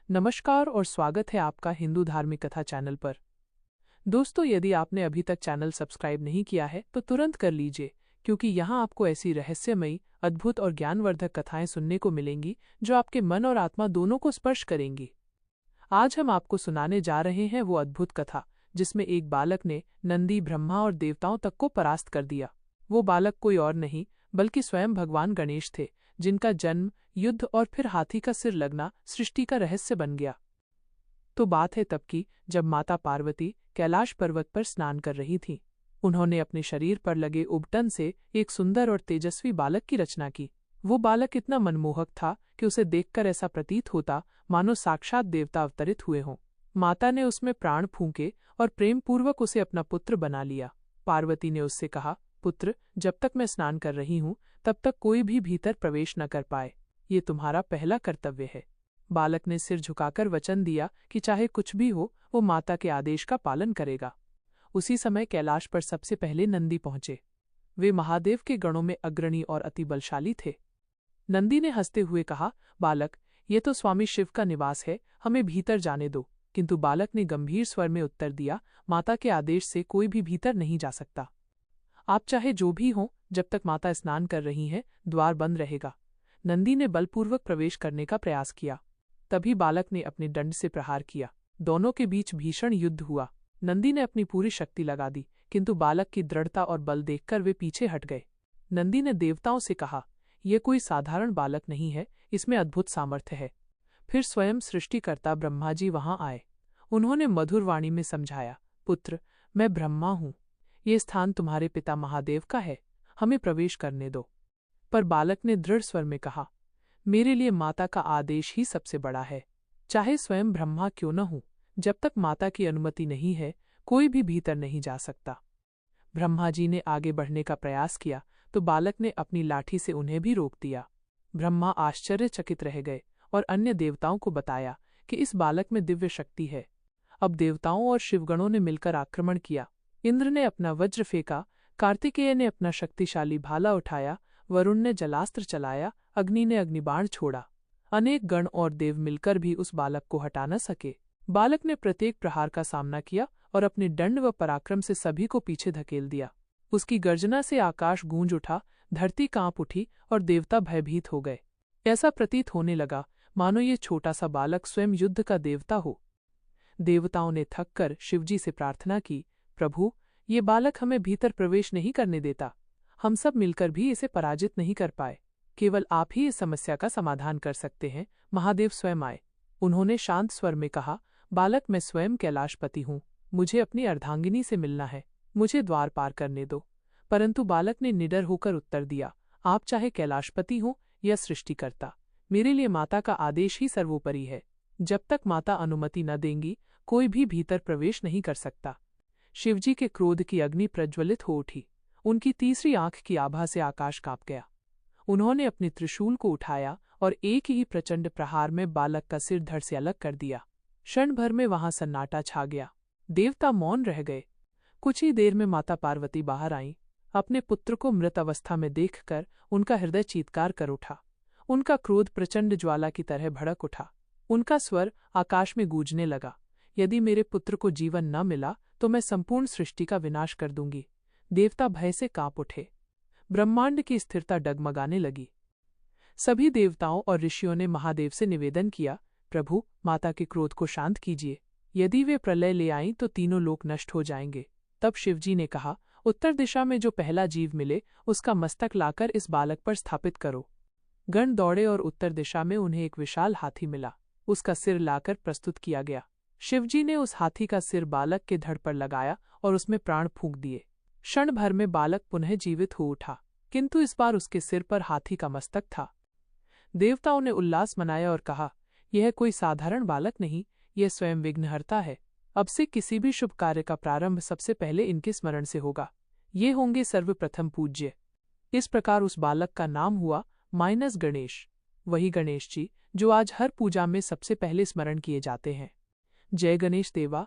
नमस्कार और स्वागत है आपका हिंदू धार्मिक कथा चैनल पर। दोस्तों, यदि आपने अभी तक चैनल सब्सक्राइब नहीं किया है तो तुरंत कर लीजिए, क्योंकि यहाँ आपको ऐसी रहस्यमयी, अद्भुत और ज्ञानवर्धक कथाएं सुनने को मिलेंगी जो आपके मन और आत्मा दोनों को स्पर्श करेंगी। आज हम आपको सुनाने जा रहे हैं वो अद्भुत कथा जिसमें एक बालक ने नंदी, ब्रह्मा और देवताओं तक को परास्त कर दिया। वो बालक कोई और नहीं बल्कि स्वयं भगवान गणेश थे, जिनका जन्म, युद्ध और फिर हाथी का सिर लगना सृष्टि का रहस्य बन गया। तो बात है तब की, जब माता पार्वती कैलाश पर्वत पर स्नान कर रही थीं। उन्होंने अपने शरीर पर लगे उबटन से एक सुंदर और तेजस्वी बालक की रचना की। वो बालक इतना मनमोहक था कि उसे देखकर ऐसा प्रतीत होता मानो साक्षात देवता अवतरित हुए हों। माता ने उसमें प्राण फूंके और प्रेम पूर्वक उसे अपना पुत्र बना लिया। पार्वती ने उससे कहा, पुत्र, जब तक मैं स्नान कर रही हूँ तब तक कोई भी भीतर प्रवेश न कर पाए। ये तुम्हारा पहला कर्तव्य है। बालक ने सिर झुकाकर वचन दिया कि चाहे कुछ भी हो, वो माता के आदेश का पालन करेगा। उसी समय कैलाश पर सबसे पहले नंदी पहुंचे। वे महादेव के गणों में अग्रणी और अति बलशाली थे। नंदी ने हंसते हुए कहा, बालक, ये तो स्वामी शिव का निवास है, हमें भीतर जाने दो। किंतु बालक ने गंभीर स्वर में उत्तर दिया, माता के आदेश से कोई भी भीतर नहीं जा सकता। आप चाहे जो भी हों, जब तक माता स्नान कर रही हैं, द्वार बंद रहेगा। नंदी ने बलपूर्वक प्रवेश करने का प्रयास किया। तभी बालक ने अपने दंड से प्रहार किया। दोनों के बीच भीषण युद्ध हुआ। नंदी ने अपनी पूरी शक्ति लगा दी, किंतु बालक की दृढ़ता और बल देखकर वे पीछे हट गए। नंदी ने देवताओं से कहा, यह कोई साधारण बालक नहीं है, इसमें अद्भुत सामर्थ्य है। फिर स्वयं सृष्टिकर्ता ब्रह्मा जी वहां आए। उन्होंने मधुर वाणी में समझाया, पुत्र, मैं ब्रह्मा हूँ। ये स्थान तुम्हारे पिता महादेव का है, हमें प्रवेश करने दो। पर बालक ने दृढ़ स्वर में कहा, मेरे लिए माता का आदेश ही सबसे बड़ा है। चाहे स्वयं ब्रह्मा क्यों न हूं, जब तक माता की अनुमति नहीं है, कोई भी भीतर नहीं जा सकता। ब्रह्मा जी ने आगे बढ़ने का प्रयास किया तो बालक ने अपनी लाठी से उन्हें भी रोक दिया। ब्रह्मा आश्चर्यचकित रह गए और अन्य देवताओं को बताया कि इस बालक में दिव्य शक्ति है। अब देवताओं और शिवगणों ने मिलकर आक्रमण किया। इंद्र ने अपना वज्र फेंका, कार्तिकेय ने अपना शक्तिशाली भाला उठाया, वरुण ने जलास्त्र चलाया, अग्नि ने अग्निबाण छोड़ा। अनेक गण और देव मिलकर भी उस बालक को हटा न सके। बालक ने प्रत्येक प्रहार का सामना किया और अपने दंड व पराक्रम से सभी को पीछे धकेल दिया। उसकी गर्जना से आकाश गूंज उठा, धरती कांप उठी और देवता भयभीत हो गए। ऐसा प्रतीत होने लगा मानो ये छोटा सा बालक स्वयं युद्ध का देवता हो। देवताओं ने थककर शिवजी से प्रार्थना की, प्रभु, ये बालक हमें भीतर प्रवेश नहीं करने देता। हम सब मिलकर भी इसे पराजित नहीं कर पाए। केवल आप ही इस समस्या का समाधान कर सकते हैं। महादेव स्वयं आए। उन्होंने शांत स्वर में कहा, बालक, मैं स्वयं कैलाशपति हूँ। मुझे अपनी अर्धांगिनी से मिलना है। मुझे द्वार पार करने दो। परंतु बालक ने निडर होकर उत्तर दिया, आप चाहे कैलाशपति हो या सृष्टिकर्ता, मेरे लिए माता का आदेश ही सर्वोपरि है। जब तक माता अनुमति न देंगी, कोई भी भीतर प्रवेश नहीं कर सकता। शिवजी के क्रोध की अग्नि प्रज्वलित हो उठी। उनकी तीसरी आंख की आभा से आकाश कांप गया। उन्होंने अपने त्रिशूल को उठाया और एक ही प्रचंड प्रहार में बालक का सिर धड़ से अलग कर दिया। क्षण भर में वहां सन्नाटा छा गया। देवता मौन रह गए। कुछ ही देर में माता पार्वती बाहर आईं। अपने पुत्र को मृत अवस्था में देखकर उनका हृदय चीत्कार कर उठा। उनका क्रोध प्रचंड ज्वाला की तरह भड़क उठा। उनका स्वर आकाश में गूंजने लगा, यदि मेरे पुत्र को जीवन न मिला तो मैं संपूर्ण सृष्टि का विनाश कर दूंगी। देवता भय से कांप उठे। ब्रह्मांड की स्थिरता डगमगाने लगी। सभी देवताओं और ऋषियों ने महादेव से निवेदन किया, प्रभु, माता के क्रोध को शांत कीजिए। यदि वे प्रलय ले आईं तो तीनों लोक नष्ट हो जाएंगे। तब शिवजी ने कहा, उत्तर दिशा में जो पहला जीव मिले उसका मस्तक लाकर इस बालक पर स्थापित करो। गण दौड़े और उत्तर दिशा में उन्हें एक विशाल हाथी मिला। उसका सिर लाकर प्रस्तुत किया गया। शिवजी ने उस हाथी का सिर बालक के धड़ पर लगाया और उसमें प्राण फूंक दिए। क्षण भर में बालक पुनः जीवित हो उठा, किंतु इस बार उसके सिर पर हाथी का मस्तक था। देवताओं ने उल्लास मनाया और कहा, यह कोई साधारण बालक नहीं, यह स्वयं विघ्नहर्ता है। अब से किसी भी शुभ कार्य का प्रारंभ सबसे पहले इनके स्मरण से होगा। ये होंगे सर्वप्रथम पूज्य। इस प्रकार उस बालक का नाम हुआ गणेश। वही गणेश जी जो आज हर पूजा में सबसे पहले स्मरण किए जाते हैं। जय गणेश देवा,